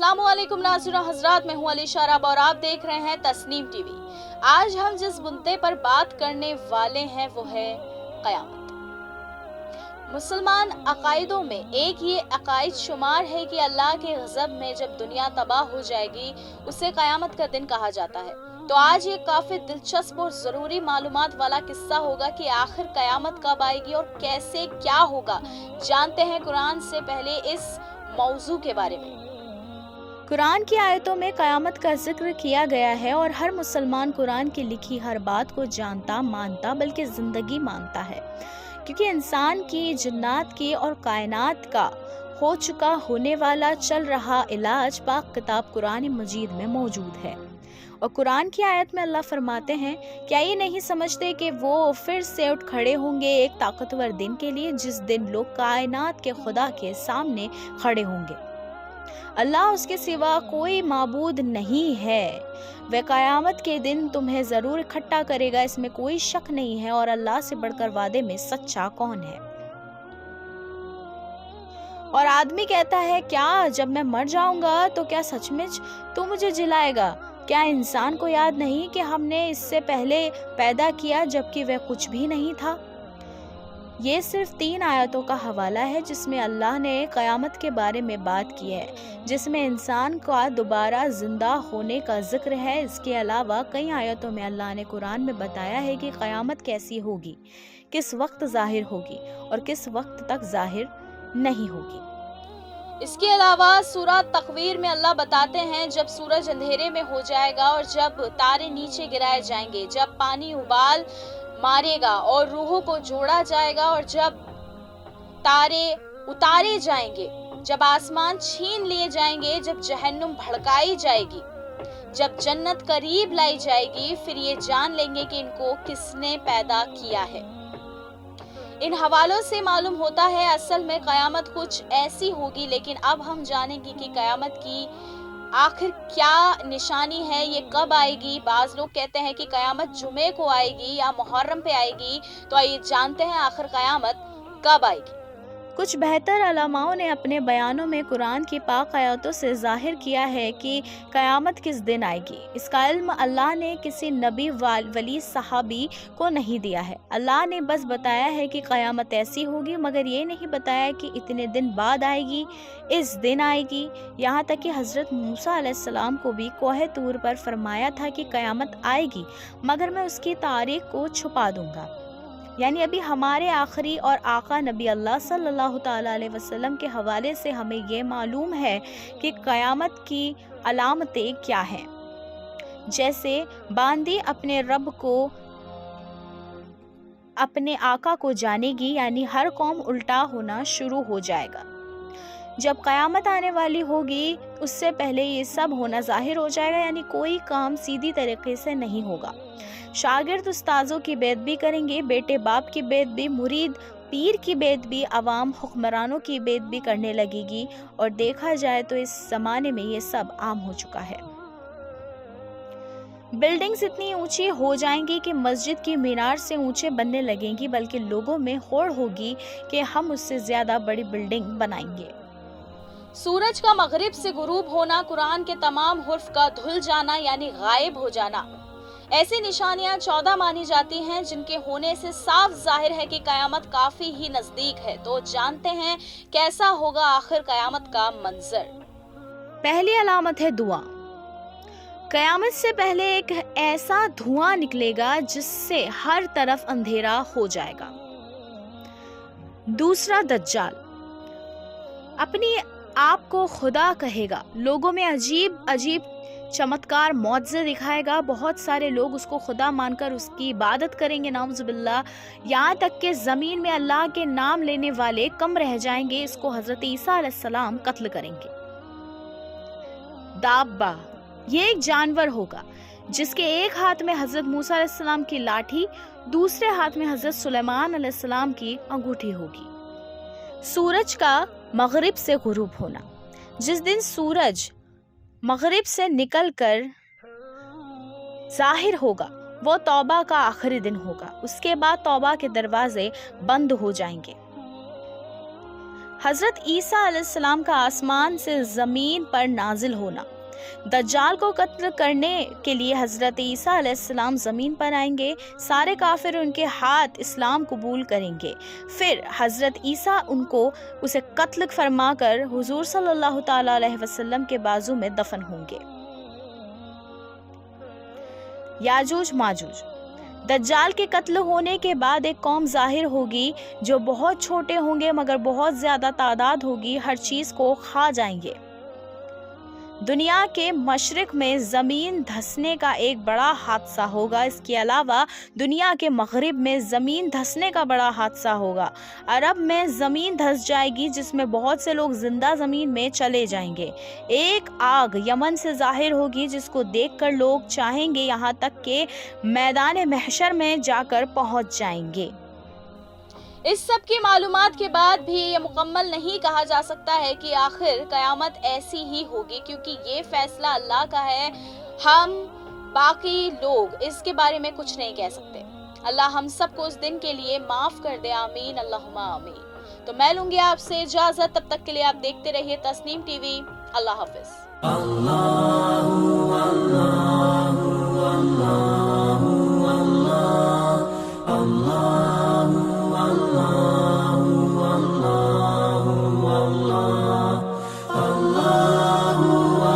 अस्सलाम वालेकुम नाज़रीन हज़रात, मैं हूँ अली शाराब और आप देख रहे हैं तस्नीम टीवी। आज हम जिस मुद्दे पर बात करने वाले हैं वो है क़यामत। मुसलमान अकायदों में एक ये अकायद शुमार है कि अल्लाह के गज़ब में जब दुनिया तबाह हो जाएगी उसे क़यामत का दिन कहा जाता है। तो आज ये काफी दिलचस्प और जरूरी मालूमात वाला किस्सा होगा कि आखिर क़यामत कब आएगी और कैसे क्या होगा। जानते हैं कुरान से पहले इस मौजू के बारे में। कुरान की आयतों में क़यामत का जिक्र किया गया है और हर मुसलमान कुरान की लिखी हर बात को जानता मानता बल्कि जिंदगी मानता है, क्योंकि इंसान की, जिन्नात की और कायनात का हो चुका, होने वाला, चल रहा इलाज पाक किताब कुरान मजीद में मौजूद है। और कुरान की आयत में अल्लाह फरमाते हैं, क्या ये नहीं समझते कि वो फिर से उठ खड़े होंगे एक ताकतवर दिन के लिए, जिस दिन लोग कायनात के खुदा के सामने खड़े होंगे। अल्लाह, उसके सिवा कोई माबूद नहीं है। वह क़यामत के दिन तुम्हें ज़रूर इकट्ठा करेगा, इसमें कोई शक नहीं है। और अल्लाह से बढ़कर वादे में सच्चा कौन है। और आदमी कहता है, क्या जब मैं मर जाऊंगा तो क्या सचमुच तू मुझे जिलाएगा? क्या इंसान को याद नहीं कि हमने इससे पहले पैदा किया जबकि वह कुछ भी नहीं था? ये सिर्फ 3 आयतों का हवाला है जिसमें अल्लाह ने क़यामत के बारे में बात की है, जिसमें इंसान का दोबारा जिंदा होने का जिक्र है। इसके अलावा कई आयतों में अल्लाह ने कुरान में बताया है कि क़यामत कैसी होगी, किस वक्त ज़ाहिर होगी और किस वक्त तक ज़ाहिर नहीं होगी। इसके अलावा सूरह तकवीर में अल्लाह बताते हैं, जब सूरज अंधेरे में हो जाएगा और जब तारे नीचे गिराए जाएंगे, जब पानी उबाल मारेगा और रूहों को जोड़ा जाएगा और जब तारे उतारे जाएंगे, जब आसमान छीन लिए जाएंगे, जब जहन्नुम भड़काई जाएगी, जब जन्नत करीब लाई जाएगी, फिर ये जान लेंगे कि इनको किसने पैदा किया है। इन हवालों से मालूम होता है असल में क़यामत कुछ ऐसी होगी, लेकिन अब हम जानेंगे कि क़यामत की आखिर क्या निशानी है, ये कब आएगी। बाज़ लोग कहते हैं कि क़यामत जुमे को आएगी या मुहर्रम पे आएगी। तो आइए जानते हैं आखिर क़यामत कब आएगी। कुछ बेहतर उलमाओं ने अपने बयानों में कुरान की पाक आयतों से ज़ाहिर किया है कि क़यामत किस दिन आएगी। इसका इल्म अल्लाह ने किसी नबी वली सहाबी को नहीं दिया है। अल्लाह ने बस बताया है कि क़यामत ऐसी होगी, मगर ये नहीं बताया कि इतने दिन बाद आएगी, इस दिन आएगी। यहाँ तक कि हज़रत मूसा अलैहिस्सलाम को भी कोहे तूर पर फरमाया था कि क़यामत आएगी, मगर मैं उसकी तारीख को छुपा दूंगा। यानी अभी हमारे आखिरी और आका नबी अल्लाह सल्लल्लाहु ताला अलैहि वसल्लम के हवाले से हमें ये मालूम है कि क़यामत की अलामतें क्या हैं। जैसे बांदी अपने रब को, अपने आका को जानेगी, यानी हर कौम उल्टा होना शुरू हो जाएगा। जब क़यामत आने वाली होगी उससे पहले ये सब होना ज़ाहिर हो जाएगा, यानी कोई काम सीधी तरीके से नहीं होगा। शागिर्द उस्ताज़ों की बेदबी करेंगे, बेटे बाप की बेदबी, मुरीद पीर की बेदबी, अवाम हुक्मरानों की बेदबी करने लगेगी। और देखा जाए तो इस ज़माने में ये सब आम हो चुका है। बिल्डिंग्स इतनी ऊंची हो जाएंगी कि मस्जिद की मीनार से ऊंचे बनने लगेंगी, बल्कि लोगों में होड़ होगी कि हम उससे ज़्यादा बड़ी बिल्डिंग बनाएंगे। सूरज का मगरिब से गुरूब होना, कुरान के तमाम हुर्फ का धुल जाना यानी गायब हो जाना, ऐसी निशानियां 14 मानी जाती हैं, जिनके होने से साफ जाहिर है कि क़यामत काफी ही नजदीक है। तो जानते हैं कैसा होगा आखिर क़यामत का मंजर। पहली अलामत है धुआं। क़यामत से पहले एक ऐसा धुआं निकलेगा जिससे हर तरफ अंधेरा हो जाएगा। दूसरा, दज्जाल अपनी आप को खुदा कहेगा, लोगों में अजीब अजीब चमत्कार मौजज़े दिखाएगा। बहुत सारे लोग उसको खुदा मानकर उसकी इबादत करेंगे, नाउज़ुबिल्लाह। यहाँ तक कि ज़मीन में अल्लाह के नाम लेने वाले कम रह जाएंगे। इसको हज़रत ईसा अलैहिस्सलाम कत्ल करेंगे। दाब्बा, ये एक जानवर होगा जिसके एक हाथ में हज़रत मूसा अलैहिस्सलाम की लाठी, दूसरे हाथ में हज़रत सुलेमान अलैहिस्सलाम की अंगूठी होगी। सूरज का मगरिब से गुरूब होना, जिस दिन सूरज मगरिब से निकलकर जाहिर होगा वो तौबा का आखिरी दिन होगा। उसके बाद तौबा के दरवाजे बंद हो जाएंगे। حضرت عیسیٰ علیہ السلام کا آسمان سے زمین پر نازل ہونا۔ دجال کو قتل کرنے کے لیے حضرت عیسیٰ علیہ السلام زمین پر آئیں گے، سارے کافر ان کے ہاتھ اسلام قبول کریں گے، پھر حضرت عیسیٰ اسے قتل فرما کر حضور صلی اللہ تعالی علیہ وسلم کے بازو میں دفن ہوں گے۔ یاجوج ماجوج۔ دجال کے قتل ہونے کے بعد ایک قوم ظاہر ہوگی جو بہت چھوٹے ہوں گے مگر بہت زیادہ تعداد ہوگی، ہر چیز کو کھا جائیں گے۔ دنیا کے مشرق میں زمین دھسنے کا ایک بڑا حادثہ ہوگا، اس کے علاوہ دنیا کے مغرب میں زمین دھسنے کا بڑا حادثہ ہوگا۔ عرب میں زمین دھس جائے گی جس میں بہت سے لوگ زندہ زمین میں چلے جائیں گے۔ ایک آگ یمن سے ظاہر ہوگی جس کو دیکھ کر لوگ چاہیں گے یہاں تک کہ میدان محشر میں جا کر پہنچ جائیں گے۔ اس سب کی معلومات کے بعد بھی یہ مکمل نہیں کہا جا سکتا ہے کہ آخر قیامت ایسی ہی ہوگی، کیونکہ یہ فیصلہ اللہ کا ہے، ہم باقی لوگ اس کے بارے میں کچھ نہیں کہہ سکتے۔ اللہ ہم سب کو اس دن کے لیے معاف کر دے، آمین اللہم آمین۔ تو میں لوں گی آپ سے اجازت، تب تک کے لیے آپ دیکھتے رہیے تسنیم ٹی وی۔ اللہ حافظ۔ اللہ